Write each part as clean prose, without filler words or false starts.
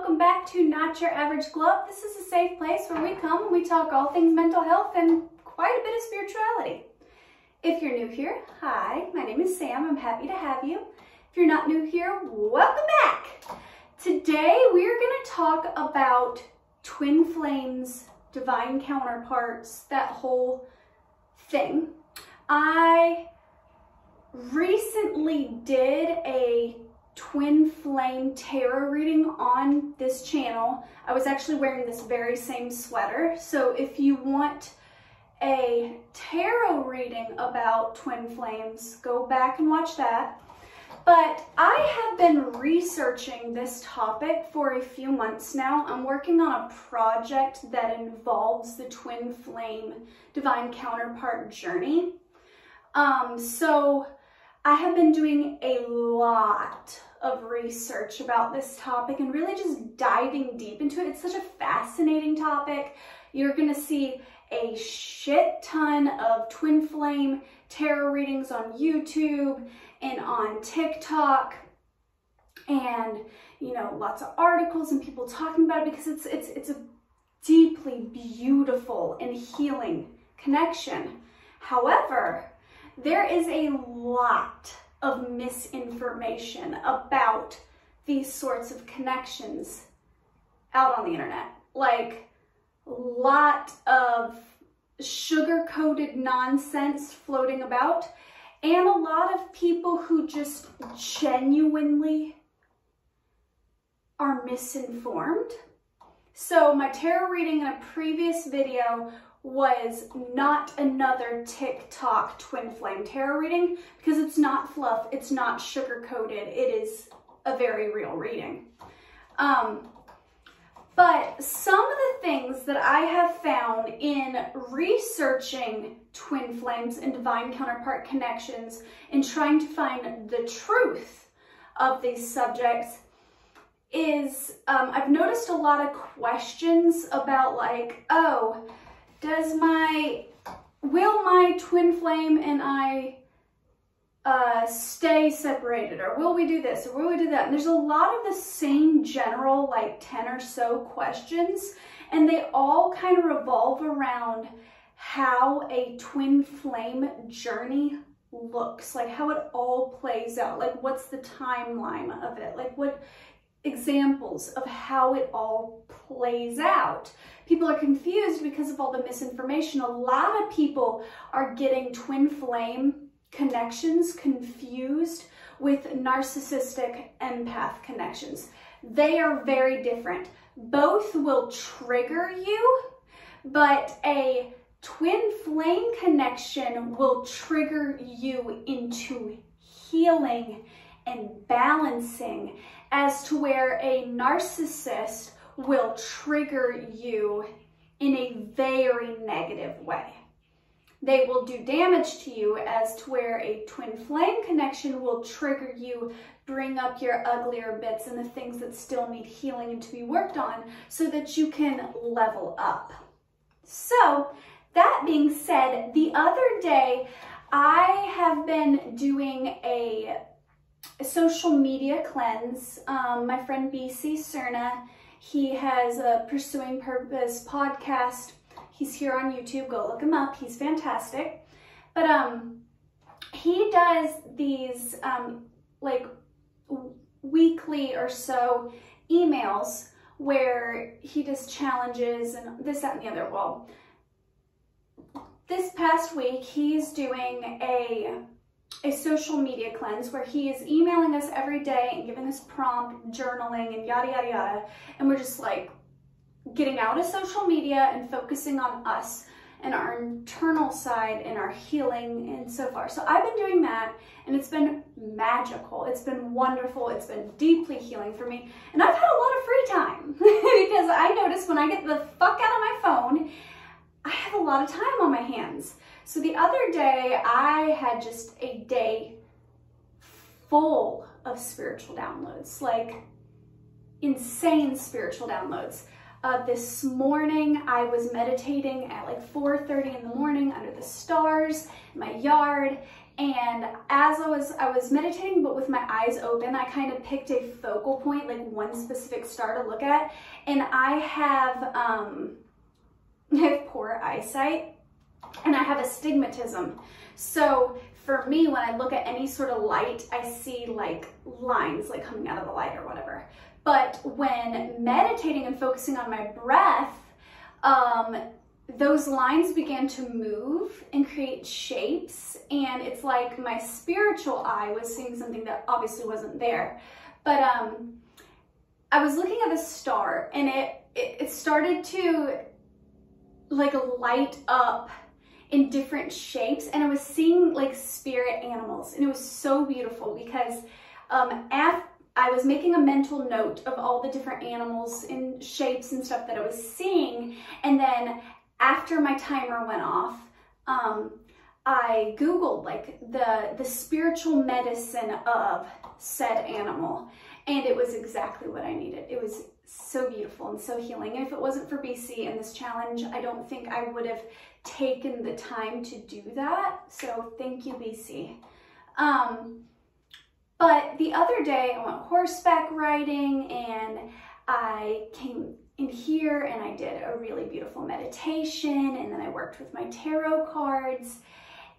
welcome back to Not Your Average Glow. This is a safe place where we come and we talk all things mental health and quite a bit of spirituality. If you're new here, hi, my name is Sam. I'm happy to have you. If you're not new here, welcome back. Today we're going to talk about twin flames, divine counterparts, that whole thing. I recently did a twin flame tarot reading on this channel. I was actually wearing this very same sweater. So if you want a tarot reading about twin flames, go back and watch that. But I have been researching this topic for a few months now. I'm working on a project that involves the twin flame divine counterpart journey. So I have been doing a lot of research about this topic and really just diving deep into it. It's such a fascinating topic. You're going to see a shit ton of twin flame tarot readings on YouTube and on TikTok, and lots of articles and people talking about it because it's a deeply beautiful and healing connection. However, there is a lot of misinformation about these sorts of connections out on the internet. Like, a lot of sugar-coated nonsense floating about, and a lot of people who just genuinely are misinformed. So my tarot reading in a previous video was not another TikTok twin flame tarot reading because it's not fluff, it's not sugar-coated, it is a very real reading. But some of the things that I have found in researching twin flames and divine counterpart connections and trying to find the truth of these subjects is I've noticed a lot of questions about, like, oh, will my twin flame and I stay separated, or will we do this, or will we do that? And there's a lot of the same general, like 10 or so questions, and they all kind of revolve around how a twin flame journey looks, like how it all plays out, like what's the timeline of it, like what examples of how it all plays out. People are confused because of all the misinformation. A lot of people are getting twin flame connections confused with narcissistic empath connections. They are very different. Both will trigger you, but a twin flame connection will trigger you into healing and balancing, as to where a narcissist will trigger you in a very negative way. They will do damage to you, as to where a twin flame connection will trigger you, bring up your uglier bits and the things that still need healing and to be worked on so that you can level up. So that being said, the other day I have been doing a social media cleanse. My friend BC Cerna, he has a Pursuing Purpose podcast. He's here on YouTube. Go look him up. He's fantastic. But he does these like weekly or so emails where he does challenges and this, that, and the other. Well, this past week he's doing a social media cleanse where he is emailing us every day and giving us prompt journaling and yada, yada, yada. And we're just like getting out of social media and focusing on us and our internal side and our healing and so far. So I've been doing that and it's been magical. It's been wonderful. It's been deeply healing for me. And I've had a lot of free time because I notice when I get the fuck out of my phone, I have a lot of time on my hands. So the other day I had just a day full of spiritual downloads, like insane spiritual downloads. This morning I was meditating at like 4:30 in the morning under the stars in my yard, And as I was meditating, but with my eyes open, I kind of picked a focal point, like one specific star to look at. And I have poor eyesight, and I have astigmatism. So for me, when I look at any sort of light, I see like lines like coming out of the light or whatever. But when meditating and focusing on my breath, those lines began to move and create shapes, and it's like my spiritual eye was seeing something that obviously wasn't there. But I was looking at a star, and it started to like light up in different shapes, and I was seeing like spirit animals, and it was so beautiful because I was making a mental note of all the different animals and shapes and stuff that I was seeing, and then after my timer went off, I Googled like the spiritual medicine of said animal, and it was exactly what I needed. It was so beautiful and so healing. And if it wasn't for BC and this challenge, I don't think I would have taken the time to do that. So thank you, BC. But the other day I went horseback riding, and I came in here and I did a really beautiful meditation, and then I worked with my tarot cards,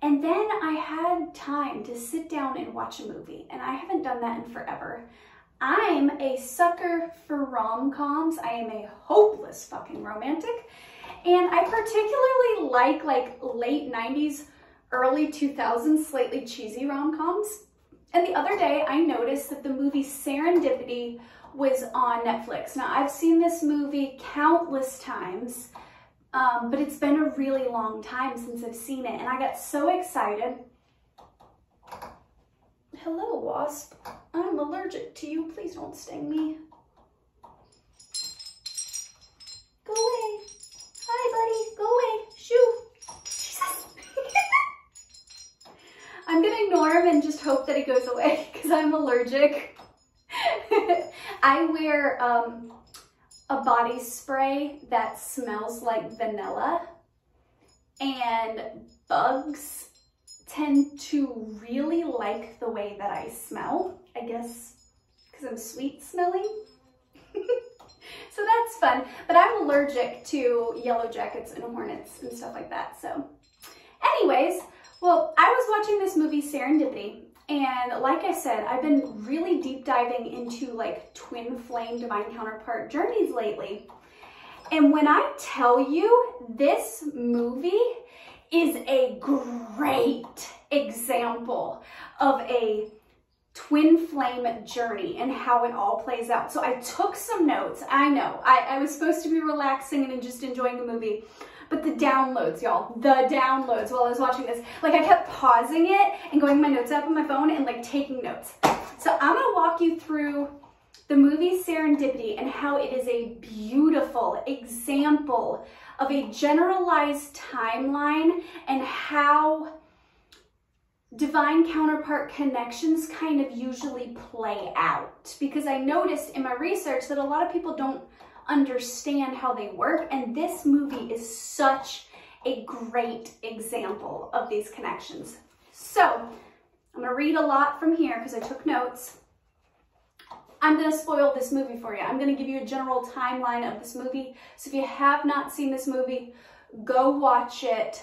and then I had time to sit down and watch a movie, and I haven't done that in forever. I'm a sucker for rom-coms. I am a hopeless fucking romantic, and I particularly like late 90s, early 2000s, slightly cheesy rom-coms. And the other day I noticed that the movie Serendipity was on Netflix. Now, I've seen this movie countless times, but it's been a really long time since I've seen it, and I got so excited. Hello, wasp. I'm allergic to you. Please don't sting me. Go away. Hi, buddy. Go away. Shoo. Jesus. I'm gonna ignore him and just hope that he goes away because I'm allergic. I wear a body spray that smells like vanilla, and bugs tend to really like the way that I smell, I guess because I'm sweet smelling. So that's fun, but I'm allergic to yellow jackets and hornets and stuff like that. So anyways, well, I was watching this movie Serendipity, and like I said, I've been really deep diving into like twin flame divine counterpart journeys lately. And when I tell you, this movie is a great example of a twin flame journey and how it all plays out. So I took some notes. I know, I was supposed to be relaxing and just enjoying the movie, but the downloads, y'all, the downloads while I was watching this, like I kept pausing it and going to my notes app on my phone and like taking notes. So I'm gonna walk you through the movie Serendipity and how it is a beautiful example of a generalized timeline and how divine counterpart connections kind of usually play out. Because I noticed in my research that a lot of people don't understand how they work, and this movie is such a great example of these connections. So I'm gonna read a lot from here because I took notes. I'm gonna spoil this movie for you. I'm gonna give you a general timeline of this movie. So if you have not seen this movie, go watch it.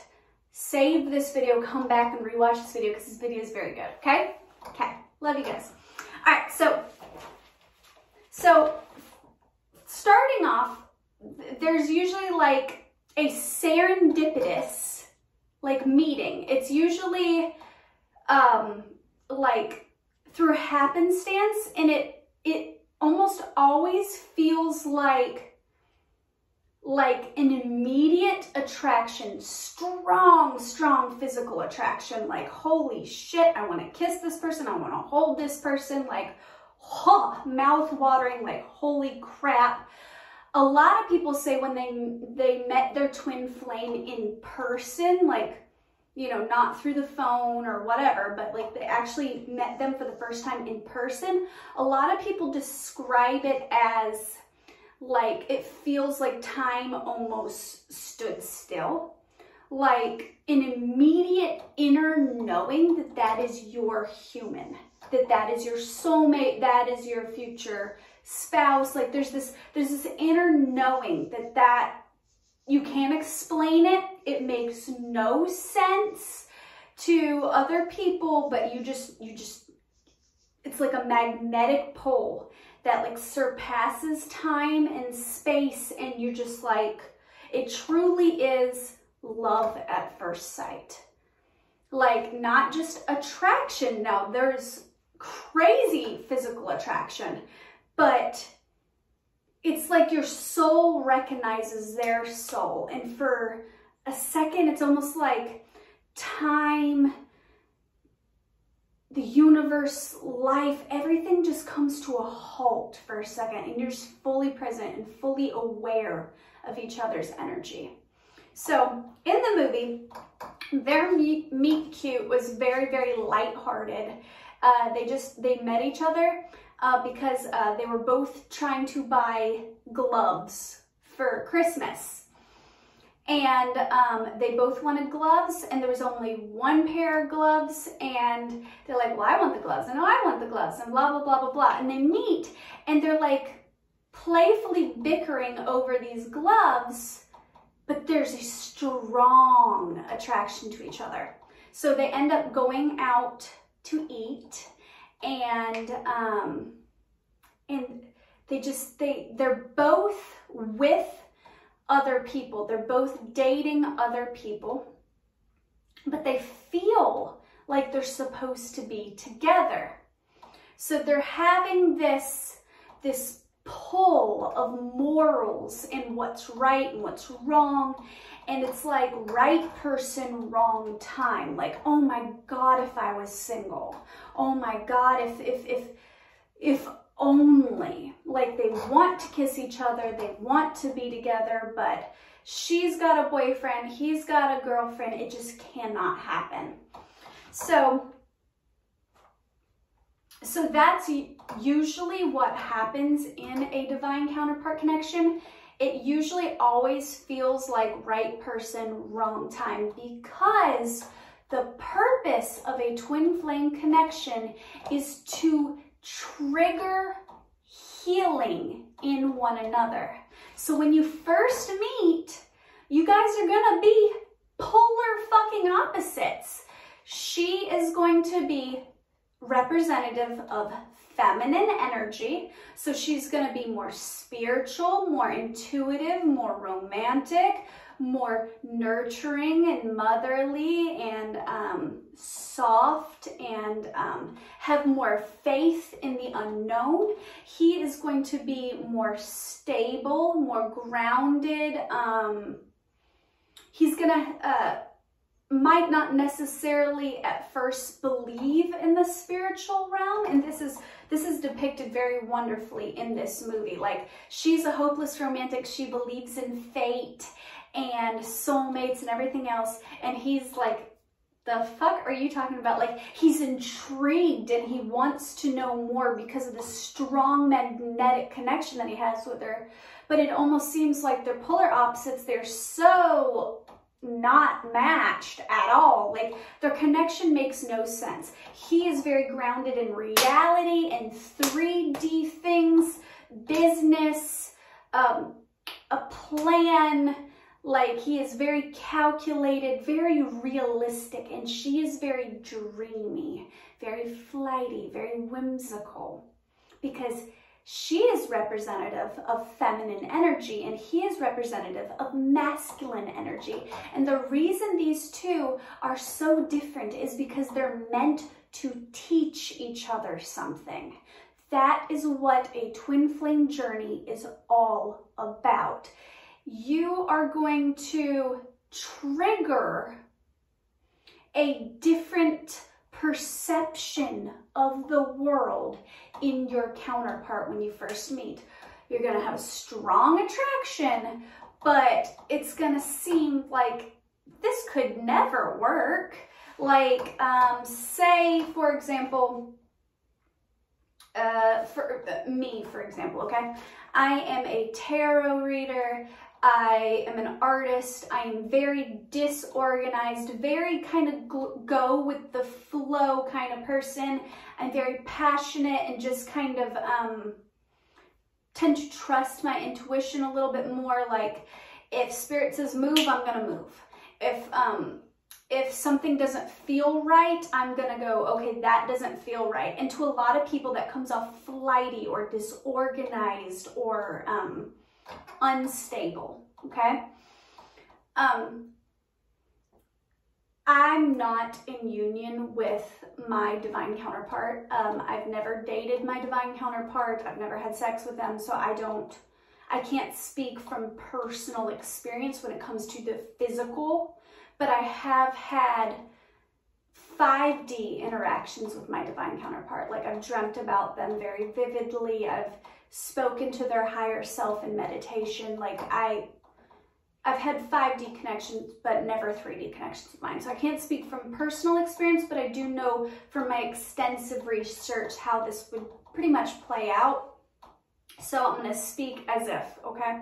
Save this video, come back and rewatch this video because this video is very good, okay? Okay, love you guys. All right, so starting off, there's usually like a serendipitous like meeting. It's usually like through happenstance, and it almost always feels like an immediate attraction, strong physical attraction, like holy shit, I want to kiss this person, I want to hold this person, like mouth watering, like holy crap. A lot of people say when they met their twin flame in person, like, you know, not through the phone or whatever, but like they actually met them for the first time in person. A lot of people describe it as like it feels like time almost stood still. like an immediate inner knowing that that is your human, that that is your soulmate, that is your future spouse. Like there's this inner knowing that you can't explain it. It makes no sense to other people, but you just, it's like a magnetic pull that like surpasses time and space. And you're just like, it truly is love at first sight. Like not just attraction. Now there's crazy physical attraction, but it's like your soul recognizes their soul. And for a second, it's almost like time, the universe, life, everything just comes to a halt for a second. And you're just fully present and fully aware of each other's energy. So in the movie, their meet cute was very, very lighthearted. They met each other because they were both trying to buy gloves for Christmas. And they both wanted gloves, and there was only one pair of gloves, and they're like, well, I want the gloves, and I want the gloves, and blah, blah, blah, blah, blah. And they meet, and they're like playfully bickering over these gloves, but there's a strong attraction to each other. So they end up going out to eat, and they're both with other people. They're both dating other people, but they feel like they're supposed to be together. So they're having this pull of morals and what's right and what's wrong. And it's like right person, wrong time. Like, oh my God, if I was single. Oh my God, if only. Like they want to kiss each other, they want to be together, but she's got a boyfriend, he's got a girlfriend, it just cannot happen. So that's usually what happens in a divine counterpart connection. It usually always feels like right person, wrong time, because the purpose of a twin flame connection is to trigger healing in one another. So when you first meet, you guys are gonna be polar fucking opposites. She is going to be representative of feminine energy. So she's going to be more spiritual, more intuitive, more romantic, more nurturing and motherly and soft, and have more faith in the unknown. He is going to be more stable, more grounded. He's going to might not necessarily at first believe in the spiritual realm, and this is depicted very wonderfully in this movie. Like, she's a hopeless romantic, she believes in fate and soulmates and everything else, and he's like, the fuck are you talking about? Like, he's intrigued and he wants to know more because of the strong magnetic connection that he has with her. But it almost seems like they're polar opposites. They're so not matched at all. Like, their connection makes no sense. He is very grounded in reality and 3D things, business, a plan. Like, he is very calculated, very realistic, and she is very dreamy, very flighty, very whimsical, because she is representative of feminine energy and he is representative of masculine energy. And the reason these two are so different is because they're meant to teach each other something. That is what a twin flame journey is all about. You are going to trigger a different perception of the world in your counterpart when you first meet. You're going to have a strong attraction, but it's going to seem like this could never work. Like, say, for example, for me, for example, okay? I am a tarot reader. I am an artist. I am very disorganized, very kind of go with the flow kind of person. I'm very passionate and just kind of tend to trust my intuition a little bit more. Like if spirit says move, I'm gonna move. If something doesn't feel right, I'm gonna go, okay, that doesn't feel right. And to a lot of people that comes off flighty or disorganized or unstable, okay? I'm not in union with my divine counterpart. I've never dated my divine counterpart. I've never had sex with them, so I can't speak from personal experience when it comes to the physical, but I have had 5D interactions with my divine counterpart. Like I've dreamt about them very vividly. I've spoken to their higher self in meditation. Like I've had 5D connections, but never 3D connections with mine. So I can't speak from personal experience, but I do know from my extensive research how this would pretty much play out. So I'm going to speak as if, okay?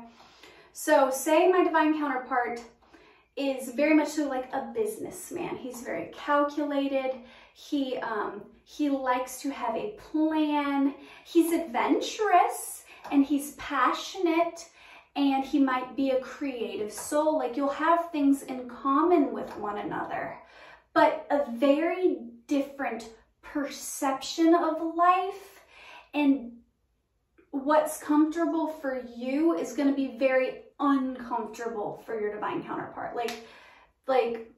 So say my divine counterpart is very much so like a businessman. He's very calculated. He likes to have a plan. He's adventurous and he's passionate, and he might be a creative soul. Like you'll have things in common with one another, but a very different perception of life, and what's comfortable for you is going to be very uncomfortable for your divine counterpart. Like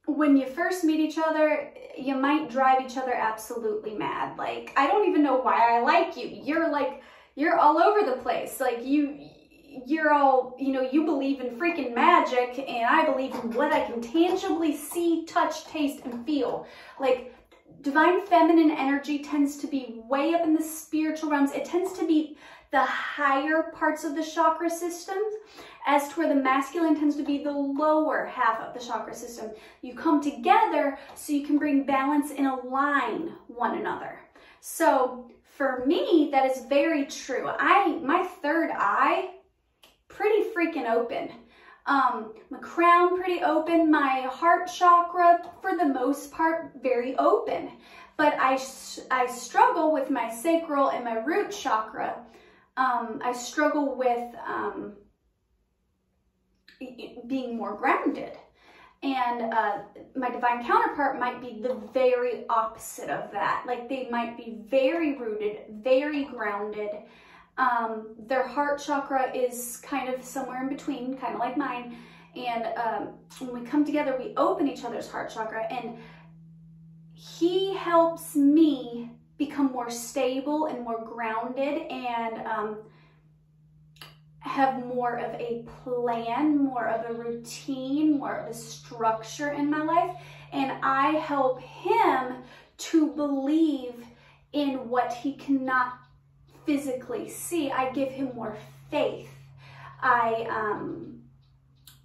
when you first meet each other, you might drive each other absolutely mad. Like, I don't even know why I like you. You're all over the place. Like you're all, you know, you believe in freaking magic, and I believe in what I can tangibly see, touch, taste, and feel. Like divine feminine energy tends to be way up in the spiritual realms. It tends to be the higher parts of the chakra system, as to where the masculine tends to be the lower half of the chakra system. You come together so you can bring balance and align one another. So for me, that is very true. My third eye, pretty freaking open. My crown pretty open, my heart chakra for the most part very open, but I struggle with my sacral and my root chakra. I struggle with being more grounded, and my divine counterpart might be the very opposite of that. Like they might be very rooted, very grounded. Their heart chakra is kind of somewhere in between, kind of like mine. And when we come together, we open each other's heart chakra, and he helps me become more stable and more grounded, and have more of a plan, more of a routine, more of a structure in my life. And I help him to believe in what he cannot physically see. I give him more faith. I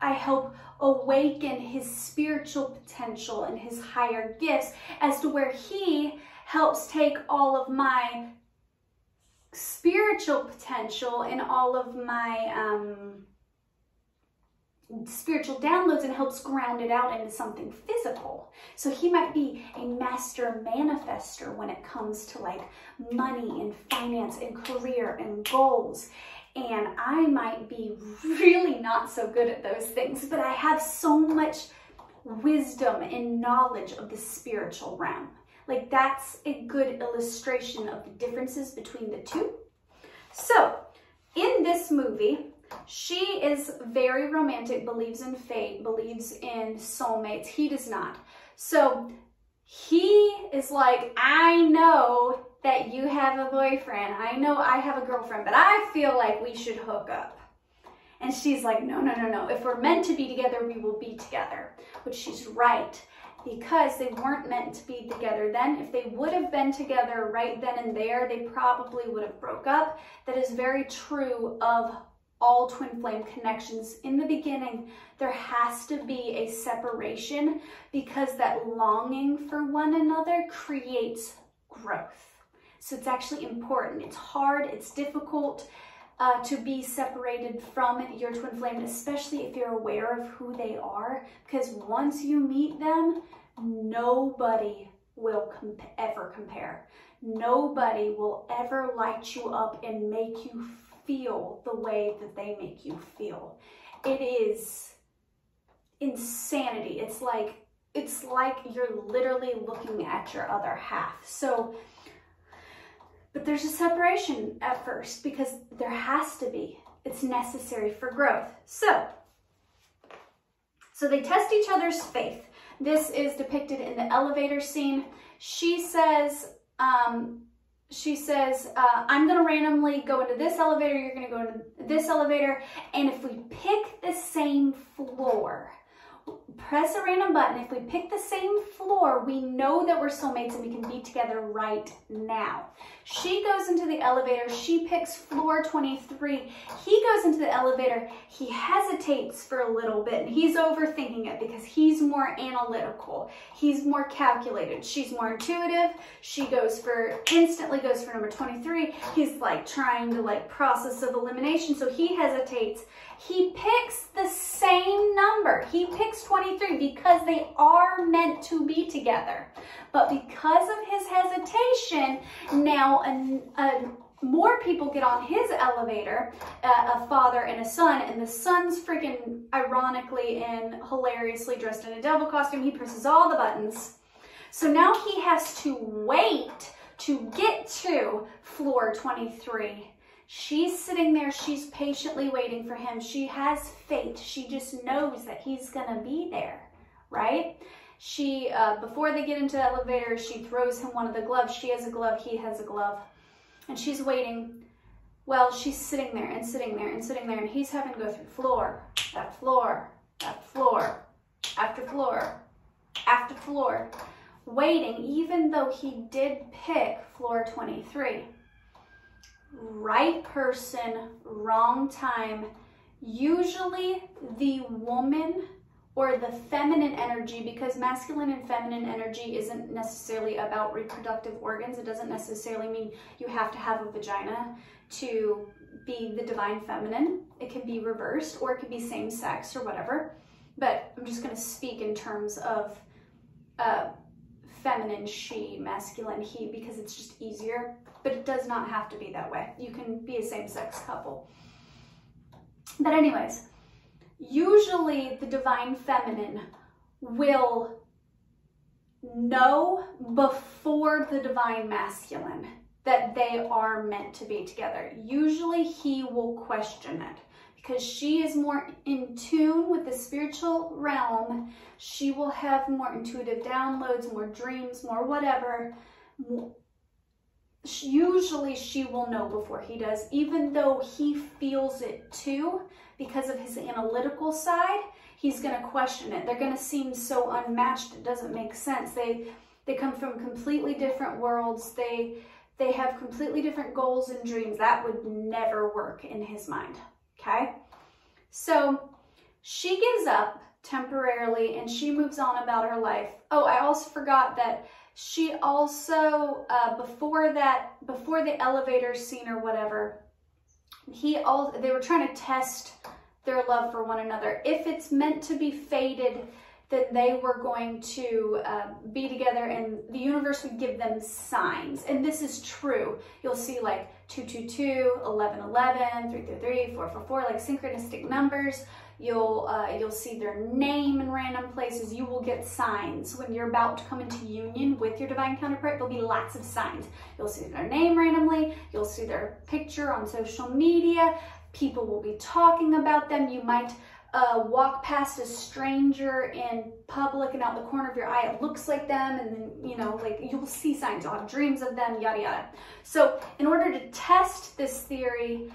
help awaken his spiritual potential and his higher gifts, as to where he helps take all of my spiritual potential and all of my spiritual downloads, and helps ground it out into something physical. So he might be a master manifester when it comes to like money and finance and career and goals. And I might be really not so good at those things, but I have so much wisdom and knowledge of the spiritual realm. Like that's a good illustration of the differences between the two. So in this movie, she is very romantic, believes in fate, believes in soulmates. He does not. So he is like, I know that you have a boyfriend. I know I have a girlfriend, but I feel like we should hook up. And she's like, no, no, no, no. If we're meant to be together, we will be together. Which she's right, because they weren't meant to be together then. If they would have been together right then and there, they probably would have broke up. That is very true of all twin flame connections. In the beginning, there has to be a separation, because that longing for one another creates growth. So it's actually important. It's hard, it's difficult, to be separated from your twin flame, especially if you're aware of who they are, because once you meet them, nobody will ever compare. Nobody will ever light you up and make you feel the way that they make you feel. It is insanity. It's like you're literally looking at your other half. So, but there's a separation at first because there has to be. It's necessary for growth. So they test each other's faith. This is depicted in the elevator scene. She says, I'm going to randomly go into this elevator, you're going to go into this elevator, and if we pick the same floor, press a random button. If we pick the same floor, we know that we're soulmates and we can be together right now. She goes into the elevator. She picks floor 23. He goes into the elevator. He hesitates for a little bit and he's overthinking it because he's more analytical. He's more calculated. She's more intuitive. She instantly goes for number 23. He's like trying to process of elimination. So he hesitates. He picks the same number. He picks 23 because they are meant to be together. But because of his hesitation, now more people get on his elevator, a father and a son, and the son's freaking ironically and hilariously dressed in a devil costume. He presses all the buttons. So now he has to wait to get to floor 23. She's sitting there, she's patiently waiting for him. She has faith. She just knows that he's gonna be there, right? She, before they get into the elevator, she throws him one of the gloves. She has a glove, he has a glove. And she's waiting. Well, she's sitting there and sitting there and sitting there, and he's having to go through floor, after floor, after floor, after floor, after floor, waiting, even though he did pick floor 23. Right person, wrong time. Usually the woman or the feminine energy, because masculine and feminine energy isn't necessarily about reproductive organs. It doesn't necessarily mean you have to have a vagina to be the divine feminine. It can be reversed or it could be same sex or whatever. But I'm just going to speak in terms of feminine she, masculine he, because it's just easier. But it does not have to be that way. You can be a same-sex couple. But anyways, usually the divine feminine will know before the divine masculine that they are meant to be together. Usually he will question it because she is more in tune with the spiritual realm. She will have more intuitive downloads, more dreams, more whatever. Usually she will know before he does, even though he feels it too. Because of his analytical side, he's going to question it. They're going to seem so unmatched, it doesn't make sense. They come from completely different worlds. They have completely different goals and dreams. That would never work in his mind, okay? So she gives up temporarily and she moves on about her life. Oh, I also forgot that she also, before the elevator scene or whatever, they were trying to test their love for one another. If it's meant to be fated, then they were going to be together and the universe would give them signs. And this is true. You'll see like 222, 1111, 333, 444, like synchronistic numbers. You'll see their name in random places. You will get signs when you're about to come into union with your divine counterpart. There'll be lots of signs. You'll see their name randomly. You'll see their picture on social media. People will be talking about them. You might walk past a stranger in public and out the corner of your eye, it looks like them, and then, like you'll see signs. You'll have dreams of them, yada, yada. So in order to test this theory,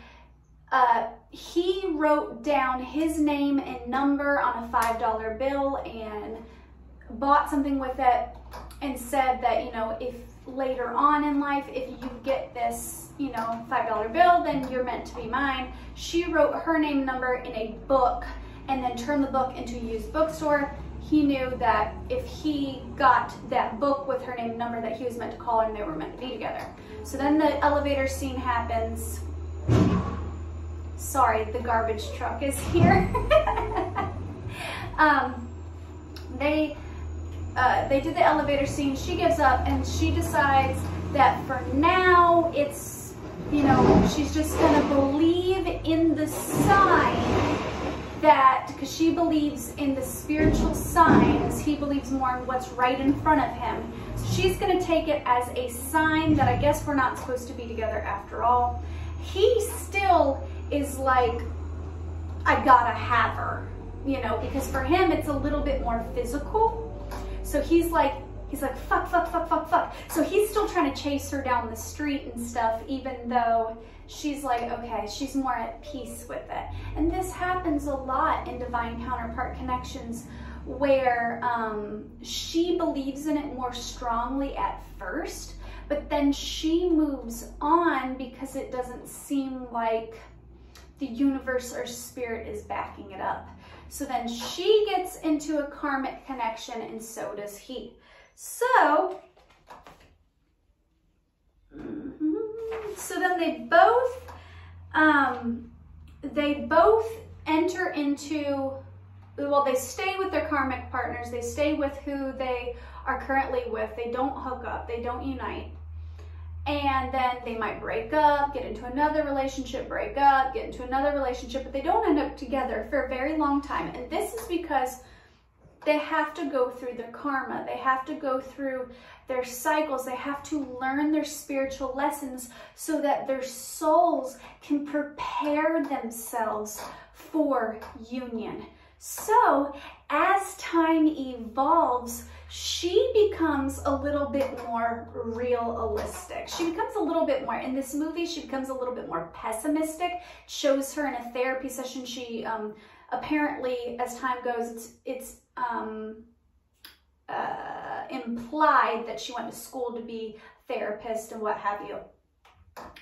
he wrote down his name and number on a $5 bill and bought something with it and said that, if later on in life, if you get this, $5 bill, then you're meant to be mine. She wrote her name and number in a book and then turned the book into a used bookstore. He knew that if he got that book with her name and number, that he was meant to call her and they were meant to be together. So then the elevator scene happens. Sorry, the garbage truck is here. They did the elevator scene. She gives up and she decides that for now it's, you know, she's just gonna believe in the sign that, because she believes in the spiritual signs, he believes more in what's right in front of him. So she's gonna take it as a sign that I guess we're not supposed to be together after all. He still is like, I gotta have her, you know, because for him it's a little bit more physical. So he's like, fuck, fuck, fuck, fuck, fuck. So he's still trying to chase her down the street and stuff, even though she's like, okay, she's more at peace with it. And this happens a lot in divine counterpart connections where she believes in it more strongly at first, but then she moves on because it doesn't seem like the universe or spirit is backing it up. So then she gets into a karmic connection and so does he. So, so then they both enter into, well, they stay with their karmic partners. They stay with who they are currently with. They don't hook up. They don't unite. And then they might break up, get into another relationship, break up, get into another relationship, but they don't end up together for a very long time. And this is because they have to go through their karma. They have to go through their cycles. They have to learn their spiritual lessons so that their souls can prepare themselves for union. So as time evolves, she becomes a little bit more realistic. She becomes a little bit more, in this movie, she becomes a little bit more pessimistic. It shows her in a therapy session. She apparently, as time goes, it's implied that she went to school to be a therapist and what have you.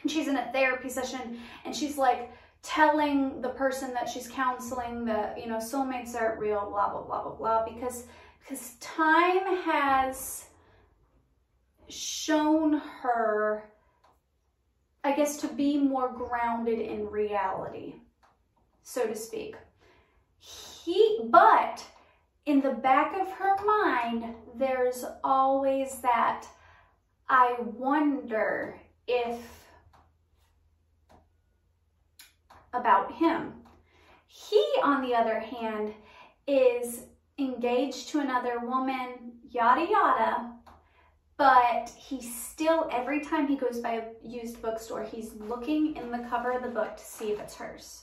And she's in a therapy session and she's like telling the person that she's counseling that, you know, soulmates aren't real, blah, blah, blah, blah, blah, because time has shown her, I guess, to be more grounded in reality, so to speak. But in the back of her mind, there's always that, I wonder if, about him. He, on the other hand, is engaged to another woman, yada yada, but he still, every time he goes by a used bookstore, he's looking in the cover of the book to see if it's hers.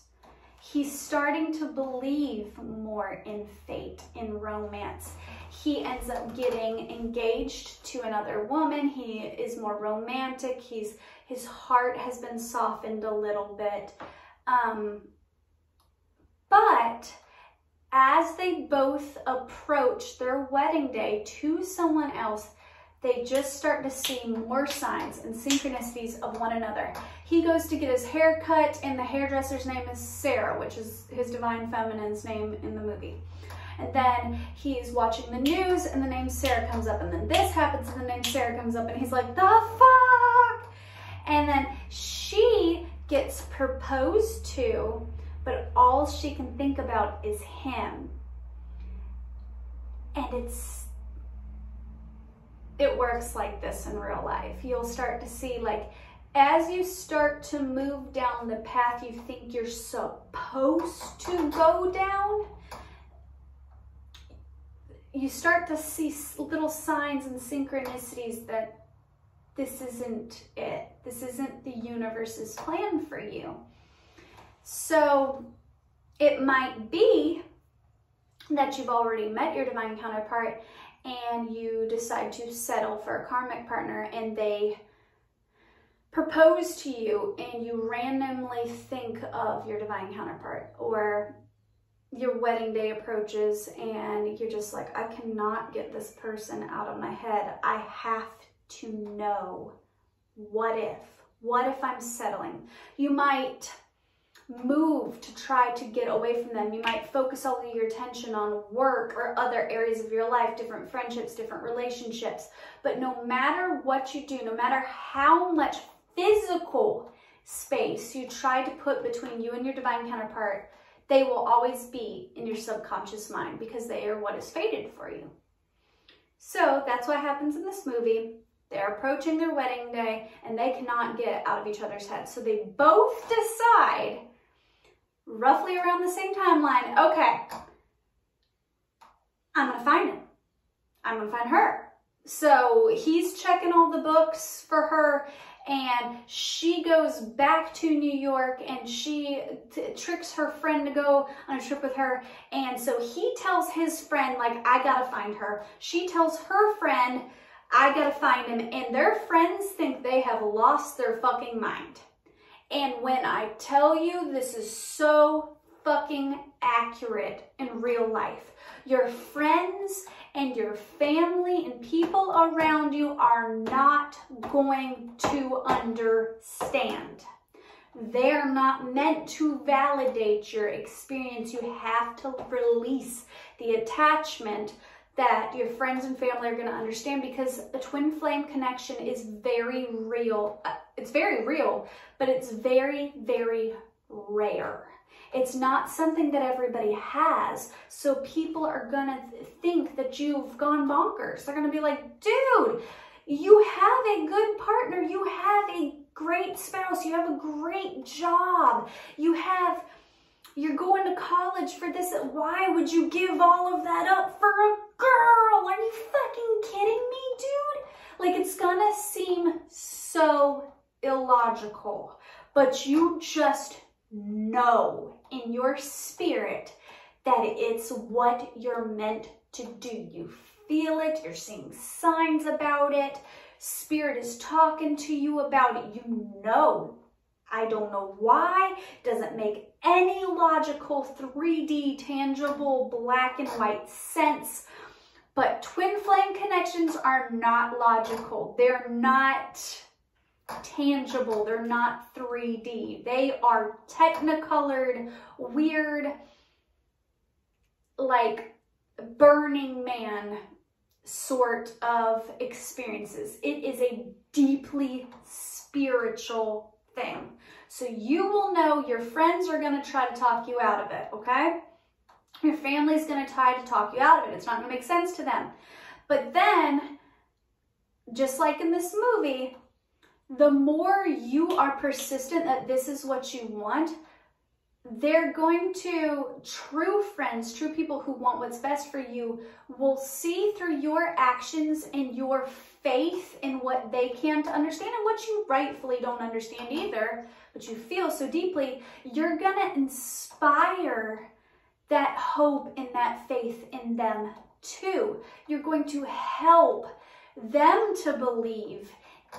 He's starting to believe more in fate, in romance. He ends up getting engaged to another woman. He is more romantic. His heart has been softened a little bit. But as they both approach their wedding day to someone else, they just start to see more signs and synchronicities of one another. He goes to get his hair cut, and the hairdresser's name is Sarah, which is his divine feminine's name in the movie. And then he's watching the news, and the name Sarah comes up, and then this happens, and the name Sarah comes up, and he's like, the fuck? And then she gets proposed to, but all she can think about is him. And it works like this in real life. You'll start to see, like, as you start to move down the path you think you're supposed to go down, you start to see little signs and synchronicities that this isn't it. This isn't the universe's plan for you. So it might be that you've already met your divine counterpart and you decide to settle for a karmic partner and they propose to you and you randomly think of your divine counterpart, or your wedding day approaches and you're just like, I cannot get this person out of my head. I have to know, what if I'm settling? You might move to try to get away from them. You might focus all of your attention on work or other areas of your life, different friendships, different relationships. But no matter what you do, no matter how much physical space you try to put between you and your divine counterpart, they will always be in your subconscious mind because they are what is fated for you. So that's what happens in this movie. They're approaching their wedding day and they cannot get out of each other's heads. So they both decide, roughly around the same timeline, okay, I'm going to find him. I'm going to find her. So he's checking all the books for her, and she goes back to New York, and she tricks her friend to go on a trip with her. And so he tells his friend, like, I gotta find her. She tells her friend, I gotta find him. And their friends think they have lost their fucking mind. And when I tell you, this is so fucking accurate in real life. Your friends and your family and people around you are not going to understand. They're not meant to validate your experience. You have to release the attachment that your friends and family are going to understand, because a twin flame connection is very real. It's very real, but it's very, very rare. It's not something that everybody has, so people are gonna think that you've gone bonkers. They're gonna be like, dude, you have a good partner, you have a great spouse, you have a great job, you're going to college for this, why would you give all of that up for a girl? Are you fucking kidding me, dude? Like, it's gonna seem so illogical, but you just know in your spirit that it's what you're meant to do. You feel it, you're seeing signs about it, spirit is talking to you about it, you know. I don't know why, doesn't make any logical 3D tangible black and white sense, but twin flame connections are not logical. They're not tangible, they're not 3D. They are technicolored, weird, like Burning Man sort of experiences. It is a deeply spiritual thing. So you will know your friends are going to try to talk you out of it, okay? Your family's going to try to talk you out of it. It's not going to make sense to them. But then, just like in this movie, the more you are persistent that this is what you want, they're going to, true friends, true people who want what's best for you, will see through your actions and your faith in what they can't understand and what you rightfully don't understand either, but you feel so deeply. You're going to inspire that hope and that faith in them too. You're going to help them to believe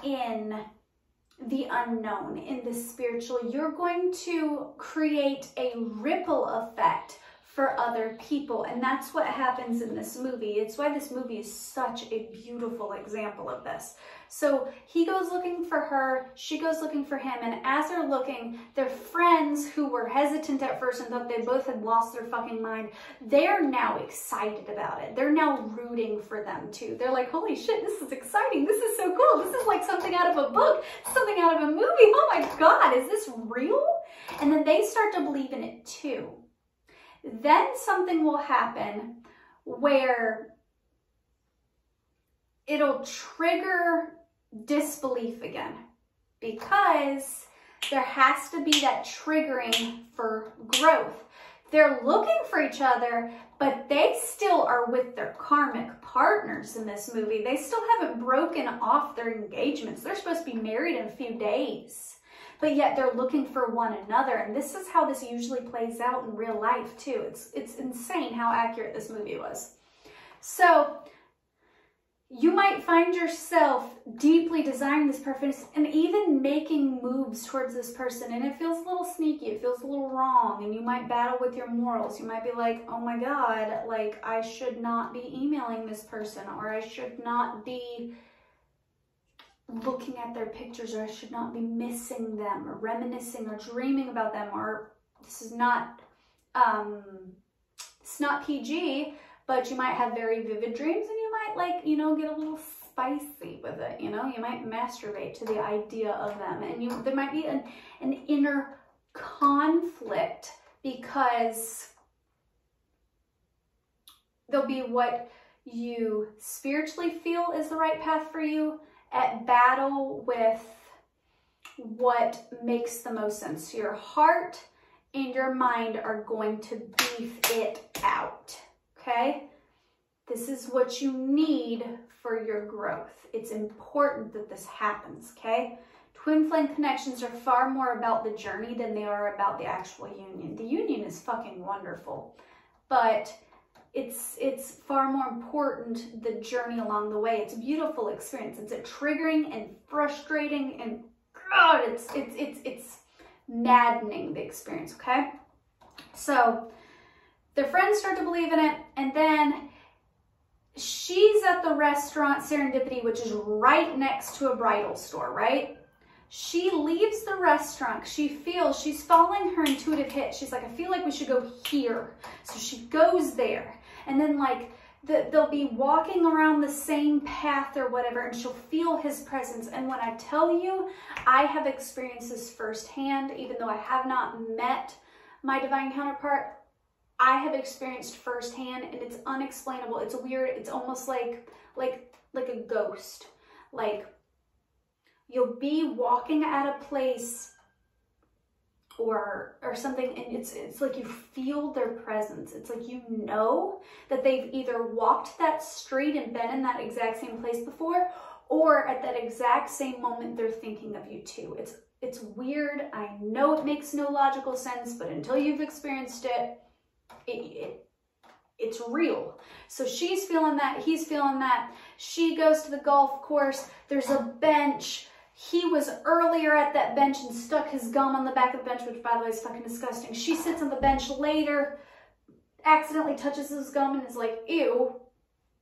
in the unknown, in the spiritual. You're going to create a ripple effect for other people, and that's what happens in this movie. It's why this movie is such a beautiful example of this. So he goes looking for her, she goes looking for him, and as they're looking, their friends who were hesitant at first and thought they both had lost their fucking mind, they're now excited about it. They're now rooting for them too. They're like, holy shit, this is exciting. This is so cool. This is like something out of a book, something out of a movie. Oh my God, is this real? And then they start to believe in it too. Then something will happen where it'll trigger disbelief again, because there has to be that triggering for growth. They're looking for each other, but they still are with their karmic partners in this movie. They still haven't broken off their engagements. They're supposed to be married in a few days. But yet they're looking for one another. And this is how this usually plays out in real life too. It's insane how accurate this movie was. So you might find yourself deeply desiring this person and even making moves towards this person. And it feels a little sneaky. It feels a little wrong. And you might battle with your morals. You might be like, oh my God, like I should not be emailing this person, or I should not be looking at their pictures, or I should not be missing them or reminiscing or dreaming about them, or this is not it's not PG, but you might have very vivid dreams and you might, like, you know, get a little spicy with it, you know? You might masturbate to the idea of them, and there might be an inner conflict because there'll be what you spiritually feel is the right path for you at battle with what makes the most sense. Your heart and your mind are going to beef it out, okay? This is what you need for your growth. It's important that this happens, okay? Twin flame connections are far more about the journey than they are about the actual union. The union is fucking wonderful, but it's far more important the journey along the way. It's a beautiful experience. It's a triggering and frustrating, and God, it's maddening, the experience, okay? So their friends start to believe in it, and then she's at the restaurant Serendipity, which is right next to a bridal store, right? She leaves the restaurant. She feels, she's following her intuitive hit. She's like, I feel like we should go here. So she goes there. And then like they'll be walking around the same path or whatever, and she'll feel his presence. And when I tell you, I have experienced this firsthand, even though I have not met my divine counterpart, I have experienced firsthand, and it's unexplainable. It's weird. It's almost like a ghost. Like you'll be walking at a place or something, and it's like you feel their presence. It's like you know that they've either walked that street and been in that exact same place before, or at that exact same moment they're thinking of you too. It's weird. I know it makes no logical sense, but until you've experienced it, it's real. So she's feeling that, he's feeling that. She goes to the golf course. There's a bench. He was earlier at that bench and stuck his gum on the back of the bench, which by the way is fucking disgusting. She sits on the bench later, accidentally touches his gum and is like, ew.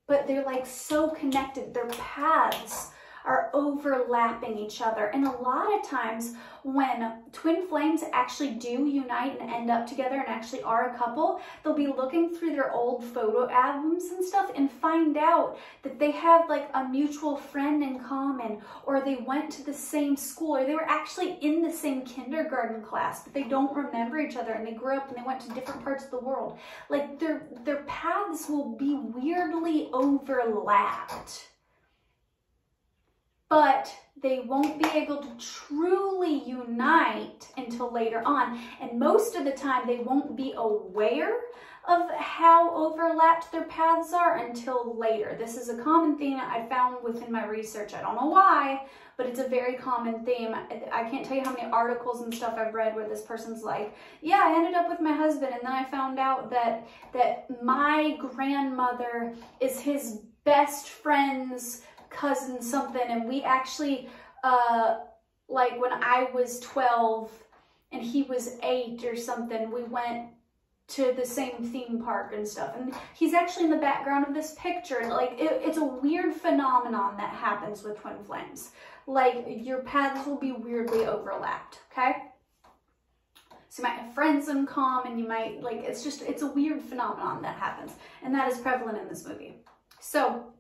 But they're like so connected. Their paths are overlapping each other. And a lot of times when twin flames actually do unite and end up together and actually are a couple, they'll be looking through their old photo albums and stuff and find out that they have like a mutual friend in common, or they went to the same school, or they were actually in the same kindergarten class, but they don't remember each other, and they grew up and they went to different parts of the world. Like their paths will be weirdly overlapped, but they won't be able to truly unite until later on. And most of the time, they won't be aware of how overlapped their paths are until later. This is a common theme I found within my research. I don't know why, but it's a very common theme. I can't tell you how many articles and stuff I've read where this person's like, yeah, I ended up with my husband, and then I found out that my grandmother is his best friend's cousin something, and we actually like when I was 12 and he was 8 or something, we went to the same theme park and stuff, and he's actually in the background of this picture. And like it's a weird phenomenon that happens with twin flames. Like your paths will be weirdly overlapped, okay? So you might have friends in common, you might like, it's a weird phenomenon that happens, and that is prevalent in this movie. So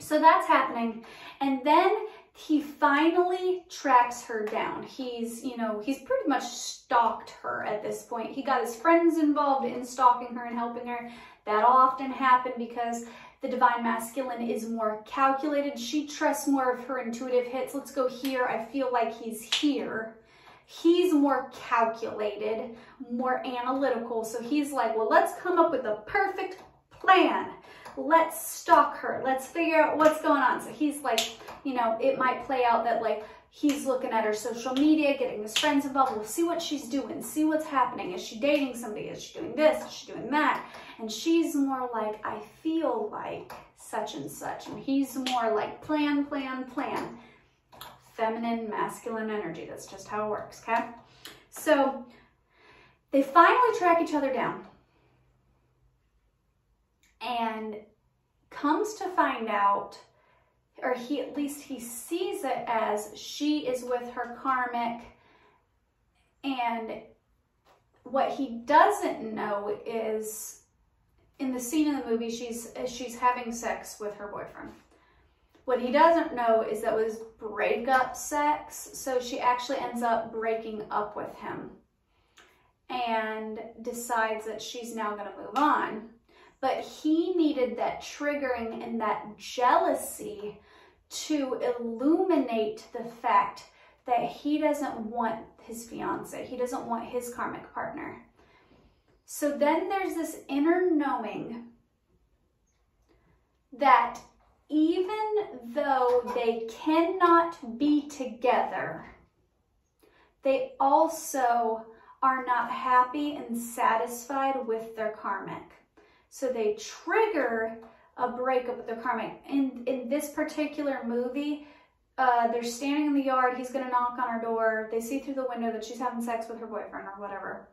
that's happening. And then he finally tracks her down. He's pretty much stalked her at this point. He got his friends involved in stalking her and helping her. That'll often happen because the divine masculine is more calculated. She trusts more of her intuitive hits. Let's go here. I feel like he's here. He's more calculated, more analytical. So he's like, well, let's come up with a perfect plan. Let's stalk her. Let's figure out what's going on. So he's like, it might play out that like he's looking at her social media, getting his friends involved. We'll see what she's doing, see what's happening. Is she dating somebody? Is she doing this? Is she doing that? And she's more like, I feel like such and such. And he's more like plan, plan, plan. Feminine, masculine energy. That's just how it works, okay? So they finally track each other down. And comes to find out, or at least he sees it as she is with her karmic, and what he doesn't know is in the scene in the movie she's having sex with her boyfriend. What he doesn't know is that was breakup sex, so she actually ends up breaking up with him and decides that she's now going to move on. But he needed that triggering and that jealousy to illuminate the fact that he doesn't want his fiance. He doesn't want his karmic partner. So then there's this inner knowing that even though they cannot be together, they also are not happy and satisfied with their karmic. So they trigger a breakup with their karmic. In this particular movie, they're standing in the yard. He's going to knock on her door. They see through the window that she's having sex with her boyfriend or whatever.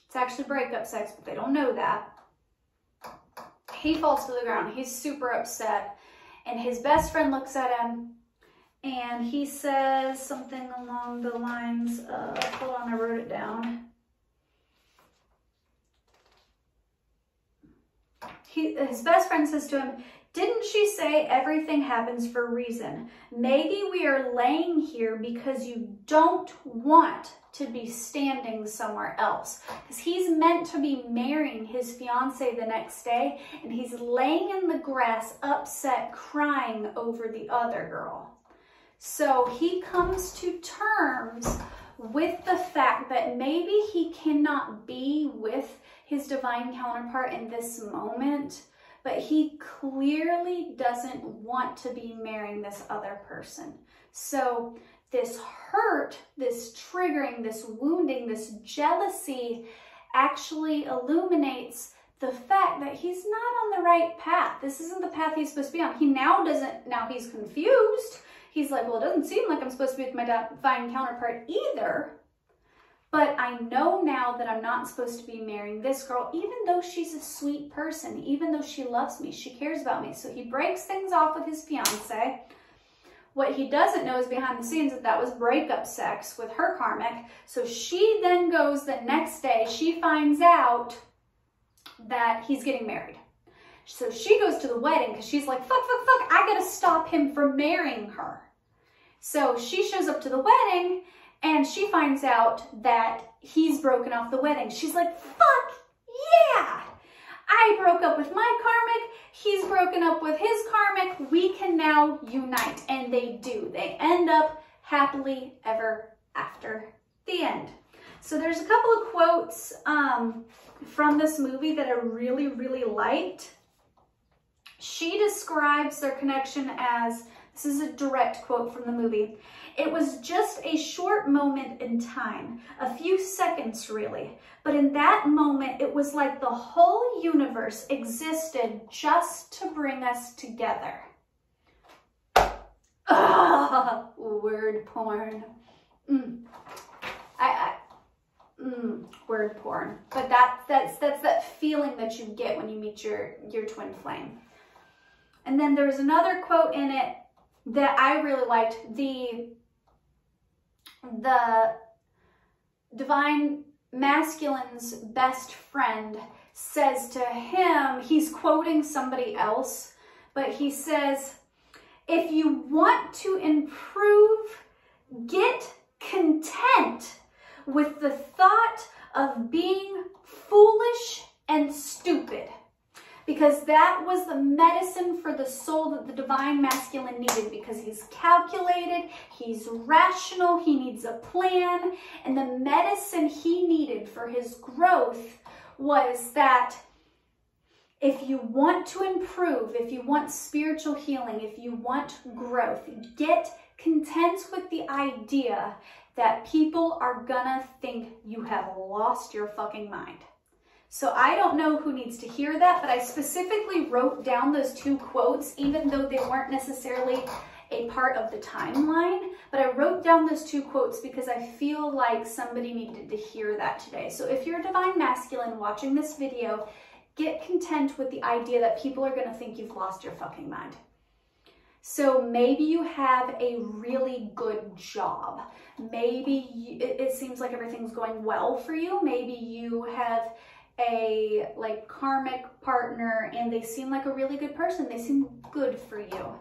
It's actually breakup sex, but they don't know that. He falls to the ground. He's super upset. And his best friend looks at him and he says something along the lines of, hold on, I wrote it down. His best friend says to him, "Didn't she say everything happens for a reason? Maybe we are laying here because you don't want to be standing somewhere else." Because he's meant to be marrying his fiance the next day, and he's laying in the grass, upset, crying over the other girl. So he comes to terms with the fact that maybe he cannot be with his divine counterpart in this moment, but he clearly doesn't want to be marrying this other person. So this hurt, this triggering, this wounding, this jealousy actually illuminates the fact that he's not on the right path. This isn't the path he's supposed to be on. Now he's confused. He's like, well, it doesn't seem like I'm supposed to be with my divine counterpart either. But I know now that I'm not supposed to be marrying this girl, even though she's a sweet person, even though she loves me, she cares about me. So he breaks things off with his fiance. What he doesn't know is behind the scenes that was breakup sex with her karmic. So she then goes the next day, she finds out that he's getting married. So she goes to the wedding because she's like, fuck, I gotta stop him from marrying her. So she shows up to the wedding and she finds out that he's broken off the wedding. She's like, fuck yeah! I broke up with my karmic, he's broken up with his karmic, we can now unite. And they do. They end up happily ever after. The end. So there's a couple of quotes from this movie that I really, really liked. She describes their connection as, this is a direct quote from the movie, "It was just a short moment in time, a few seconds really, but in that moment it was like the whole universe existed just to bring us together." Ah, word porn. Word porn. But that's that feeling that you get when you meet your twin flame. And then there's another quote in it that I really liked. The divine masculine's best friend says to him, he's quoting somebody else, but he says, "If you want to improve, get content with the thought of being foolish and stupid." Because that was the medicine for the soul that the divine masculine needed, because he's calculated, he's rational, he needs a plan, and the medicine he needed for his growth was that if you want to improve, if you want spiritual healing, if you want growth, get content with the idea that people are gonna think you have lost your fucking mind. So I don't know who needs to hear that, but I specifically wrote down those two quotes, even though they weren't necessarily a part of the timeline, but I wrote down those two quotes because I feel like somebody needed to hear that today. So if you're a divine masculine watching this video, get content with the idea that people are gonna think you've lost your fucking mind. So maybe you have a really good job. Maybe it seems like everything's going well for you. Maybe you have a karmic partner and they seem like a really good person. They seem good for you.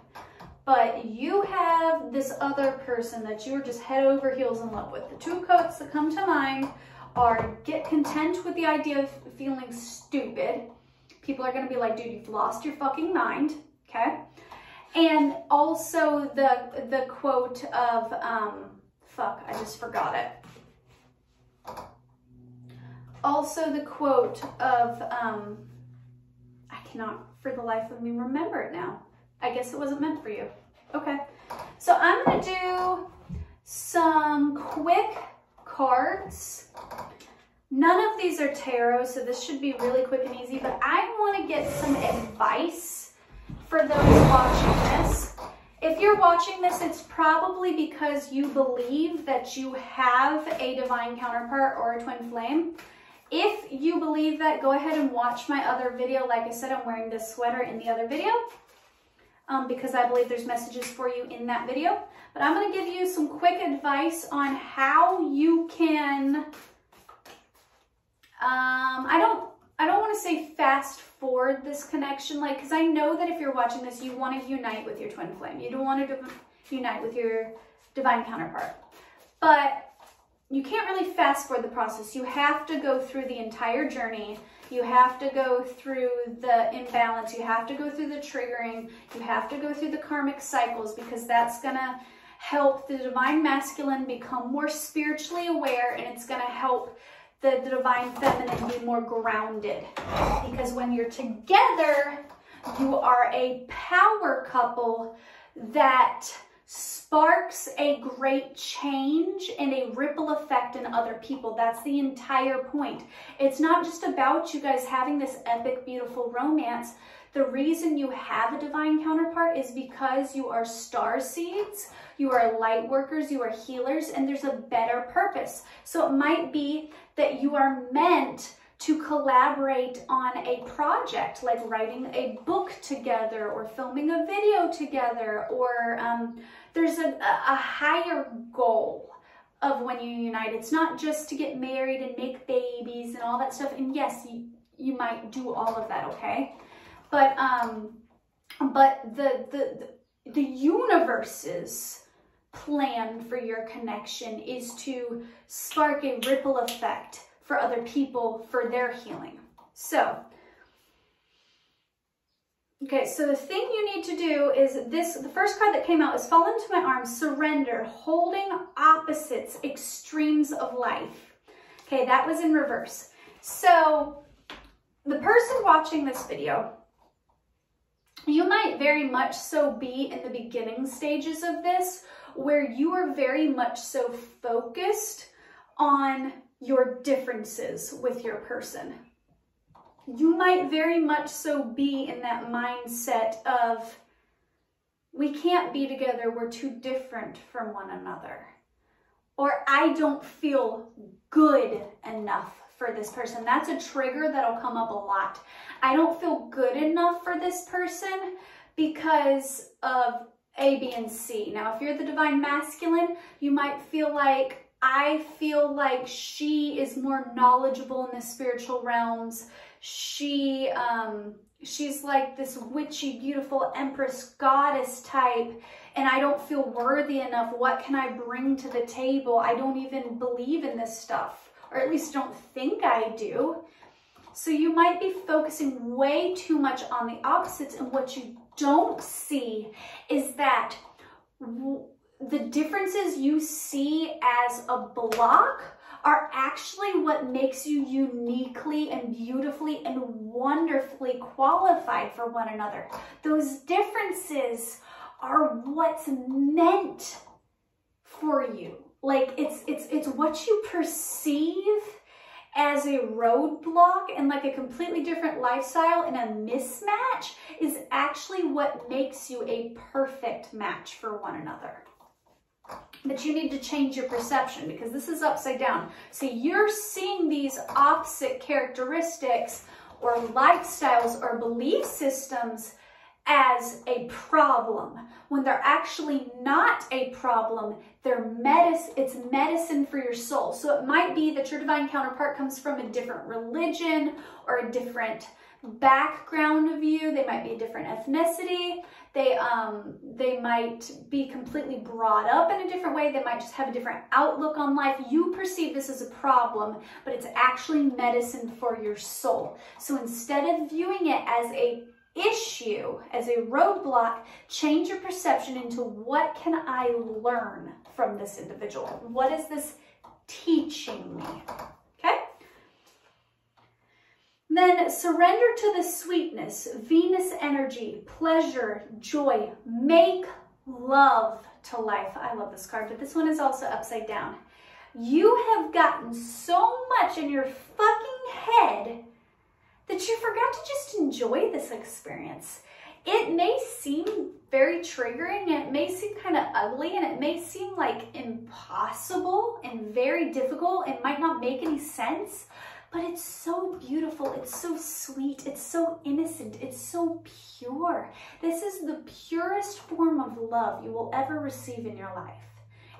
but you have this other person that you're just head over heels in love with. The two quotes that come to mind are get content with the idea of feeling stupid. People are gonna be like, dude, you've lost your fucking mind, okay? And also the quote of, fuck, I just forgot it. Also the quote of, I cannot for the life of me remember it now. I guess it wasn't meant for you. Okay, so I'm gonna do some quick cards. None of these are tarot, so this should be really quick and easy, but I wanna get some advice for those watching this. If you're watching this, it's probably because you believe that you have a divine counterpart or a twin flame. If you believe that, go ahead and watch my other video. Like I said, I'm wearing this sweater in the other video because I believe there's messages for you in that video. But I'm going to give you some quick advice on how you can, I don't want to say fast forward this connection, like, because I know that if you're watching this, you want to unite with your twin flame. You don't want to unite with your divine counterpart. But you can't really fast forward the process. You have to go through the entire journey. You have to go through the imbalance. You have to go through the triggering. You have to go through the karmic cycles, because that's going to help the divine masculine become more spiritually aware, and it's going to help the divine feminine be more grounded. Because when you're together, you are a power couple that sparks a great change and a ripple effect in other people. That's the entire point. It's not just about you guys having this epic, beautiful romance. The reason you have a divine counterpart is because you are star seeds, you are light workers, you are healers, and there's a better purpose. So it might be that you are meant to collaborate on a project, like writing a book together or filming a video together, or there's a higher goal of when you unite. It's not just to get married and make babies and all that stuff. And yes, you might do all of that, okay? But the universe's plan for your connection is to spark a ripple effect for other people for their healing. So, okay, so the thing you need to do is this, the first card that came out is fall into my arms, surrender, holding opposites, extremes of life. Okay, that was in reverse. So the person watching this video, you might very much so be in the beginning stages of this, where you are very much so focused on your differences with your person. You might very much so be in that mindset of, we can't be together, we're too different from one another. Or I don't feel good enough for this person. That's a trigger that'll come up a lot. I don't feel good enough for this person because of A, B, and C. Now, if you're the divine masculine, you might feel like, I feel like she is more knowledgeable in the spiritual realms. She's like this witchy, beautiful empress goddess type, and I don't feel worthy enough. What can I bring to the table? I don't even believe in this stuff, or at least don't think I do. So you might be focusing way too much on the opposites, and what you don't see is that the differences you see as a block are actually what makes you uniquely and beautifully and wonderfully qualified for one another. Those differences are what's meant for you. Like it's what you perceive as a roadblock and like a completely different lifestyle, and a mismatch is actually what makes you a perfect match for one another. But you need to change your perception, because this is upside down. So you're seeing these opposite characteristics or lifestyles or belief systems as a problem, when they're actually not a problem. They're it's medicine for your soul. So it might be that your divine counterpart comes from a different religion or a different background of you. They might be a different ethnicity. They might be completely brought up in a different way. They might just have a different outlook on life. You perceive this as a problem, but it's actually medicine for your soul. So instead of viewing it as a issue, as a roadblock, change your perception into what can I learn from this individual? What is this teaching me? Okay? Then surrender to the sweetness, Venus energy, pleasure, joy, make love to life. I love this card, but this one is also upside down. You have gotten so much in your fucking head that you forgot to just enjoy this experience. It may seem very triggering, and it may seem kind of ugly, and it may seem like impossible and very difficult. It might not make any sense, but it's so beautiful, it's so sweet, it's so innocent, it's so pure. This is the purest form of love you will ever receive in your life.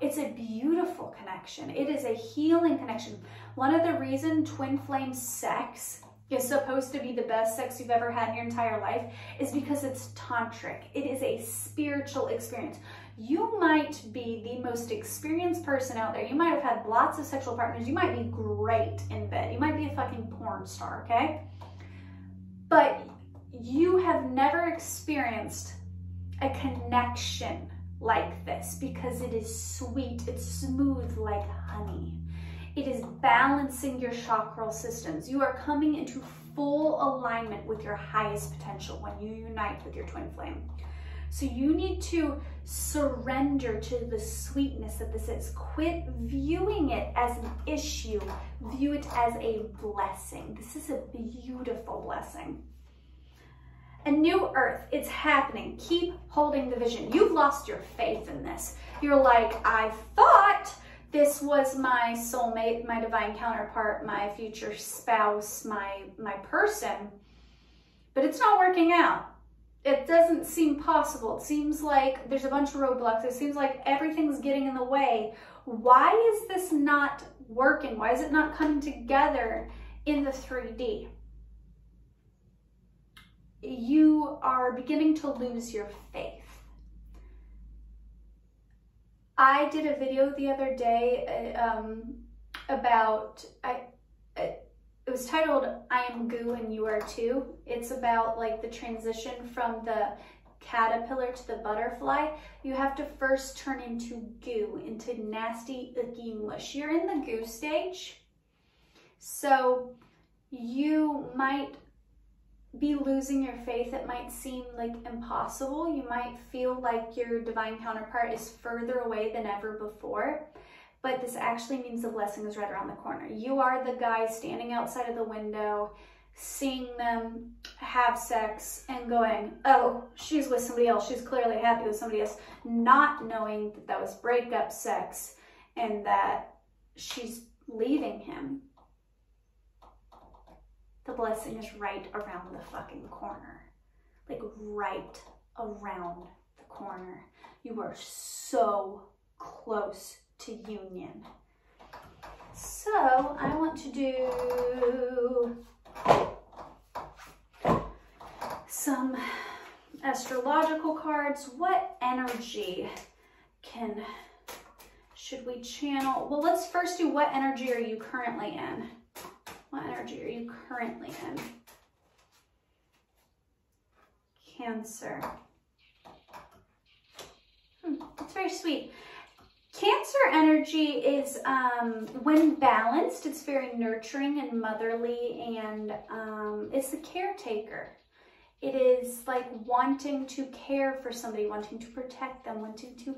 It's a beautiful connection. It is a healing connection. One of the reasons twin flame sex is supposed to be the best sex you've ever had in your entire life is because it's tantric. It is a spiritual experience. You might be the most experienced person out there. You might have had lots of sexual partners. You might be great in bed. You might be a fucking porn star, okay? But you have never experienced a connection like this because it is sweet. It's smooth like honey. It is balancing your chakral systems. You are coming into full alignment with your highest potential when you unite with your twin flame. So you need to surrender to the sweetness that this is. Quit viewing it as an issue. View it as a blessing. This is a beautiful blessing. A new earth, it's happening. Keep holding the vision. You've lost your faith in this. You're like, I thought this was my soulmate, my divine counterpart, my future spouse, my person, but it's not working out. It doesn't seem possible. It seems like there's a bunch of roadblocks. It seems like everything's getting in the way. Why is this not working? Why is it not coming together in the 3D? You are beginning to lose your faith. I did a video the other day about, it was titled, I am goo and you are too. It's about like the transition from the caterpillar to the butterfly. You have to first turn into goo, into nasty, icky mush. You're in the goo stage. So you might be losing your faith. It might seem like impossible. You might feel like your divine counterpart is further away than ever before, but this actually means the blessing is right around the corner. You are the guy standing outside of the window, seeing them have sex and going, oh, she's with somebody else. She's clearly happy with somebody else, not knowing that that was breakup sex and that she's leaving him. The blessing is right around the fucking corner. Like right around the corner. You are so close to union. So I want to do some astrological cards. What energy should we channel? Well, let's first do what energy are you currently in? What energy are you currently in? Cancer. That's very sweet. Cancer energy is, when balanced, it's very nurturing and motherly, and it's the caretaker. It is like wanting to care for somebody, wanting to protect them, wanting to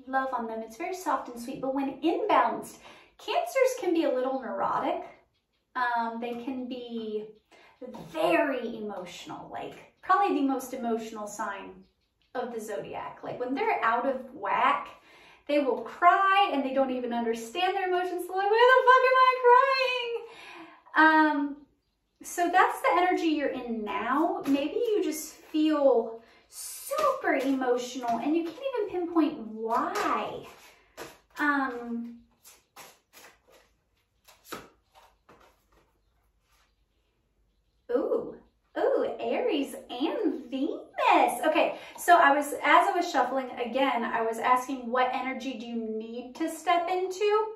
love on them. It's very soft and sweet, but when imbalanced, Cancers can be a little neurotic. They can be very emotional, like probably the most emotional sign of the zodiac. Like when they're out of whack, they will cry and they don't even understand their emotions. They're like, why the fuck am I crying? So that's the energy you're in now. Maybe you just feel super emotional and you can't even pinpoint why. Ooh, Aries and Venus. Okay, so I as I was shuffling again, I was asking what energy do you need to step into?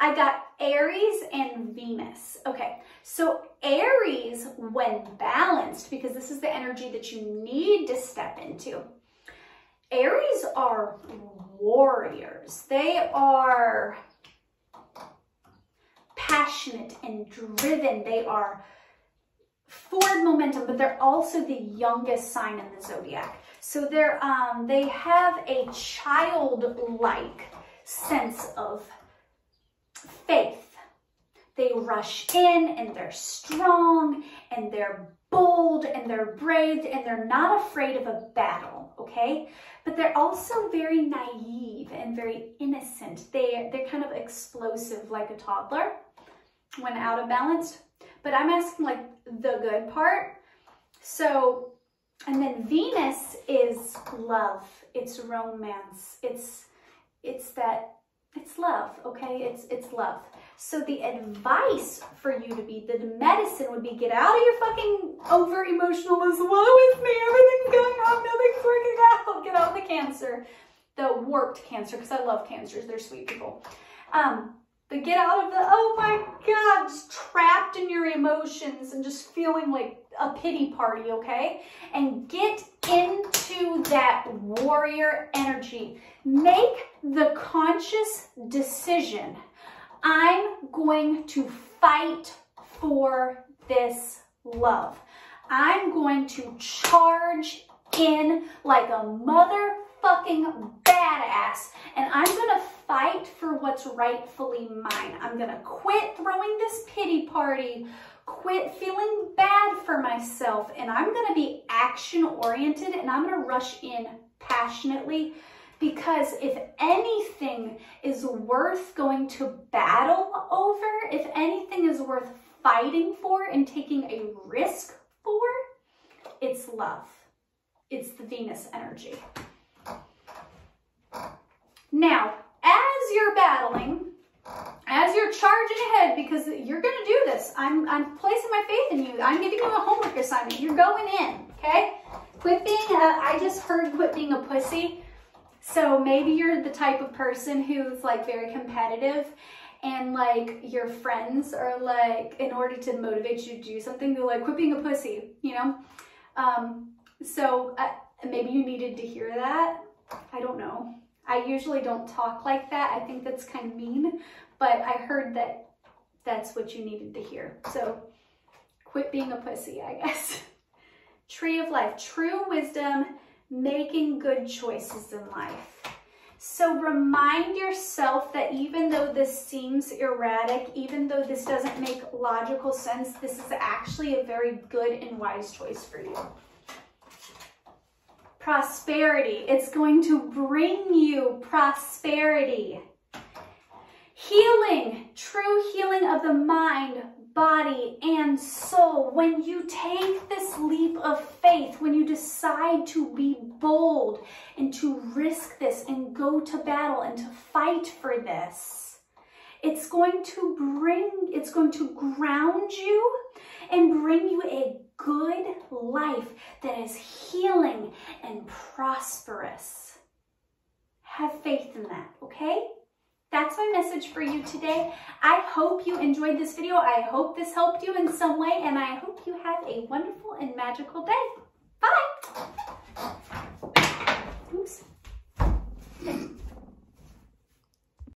I got Aries and Venus. Okay, so Aries, when balanced, because this is the energy that you need to step into. Aries are warriors. They are passionate and driven. They are forward momentum, but they're also the youngest sign in the zodiac. So they have a childlike sense of faith. They rush in and they're strong and they're bold and they're brave and they're not afraid of a battle, okay? But they're also very naive and very innocent. They're kind of explosive like a toddler when out of balance. But I'm asking like the good part. So, and then Venus is love. It's romance. It's love, okay? It's love. So the advice for you to be, the medicine would be, get out of your fucking over emotionalism. Woe is me, everything's going on, nothing's working out. Get out of the Cancer, the warped Cancer, because I love Cancers, they're sweet people. But get out of the, oh my God, just trapped in your emotions and just feeling like a pity party, okay? And get into that warrior energy. Make the conscious decision. I'm going to fight for this love. I'm going to charge in like a motherfucking badass, and I'm gonna fight for what's rightfully mine. I'm gonna quit throwing this pity party, quit feeling bad for myself, and I'm gonna be action oriented, and I'm gonna rush in passionately, because if anything is worth going to battle over, if anything is worth fighting for and taking a risk for, it's love. It's the Venus energy. Now, as you're battling, as you're charging ahead, because you're going to do this, I'm placing my faith in you. I'm giving you a homework assignment. You're going in, okay? Quit being, I just heard quit being a pussy. So maybe you're the type of person who's like very competitive, and like your friends are like, in order to motivate you to do something, they're like, quit being a pussy, you know? So maybe you needed to hear that. I don't know. I usually don't talk like that. I think that's kind of mean, but I heard that that's what you needed to hear. So quit being a pussy, I guess. Tree of life, true wisdom, making good choices in life. So remind yourself that even though this seems erratic, even though this doesn't make logical sense, this is actually a very good and wise choice for you. Prosperity. It's going to bring you prosperity. Healing. True healing of the mind, body, and soul. When you take this leap of faith, when you decide to be bold and to risk this and go to battle and to fight for this, it's going to ground you and bring you a good life that is healing and prosperous. Have faith in that, okay? That's my message for you today. I hope you enjoyed this video. I hope this helped you in some way, and I hope you have a wonderful and magical day. Bye. Oops.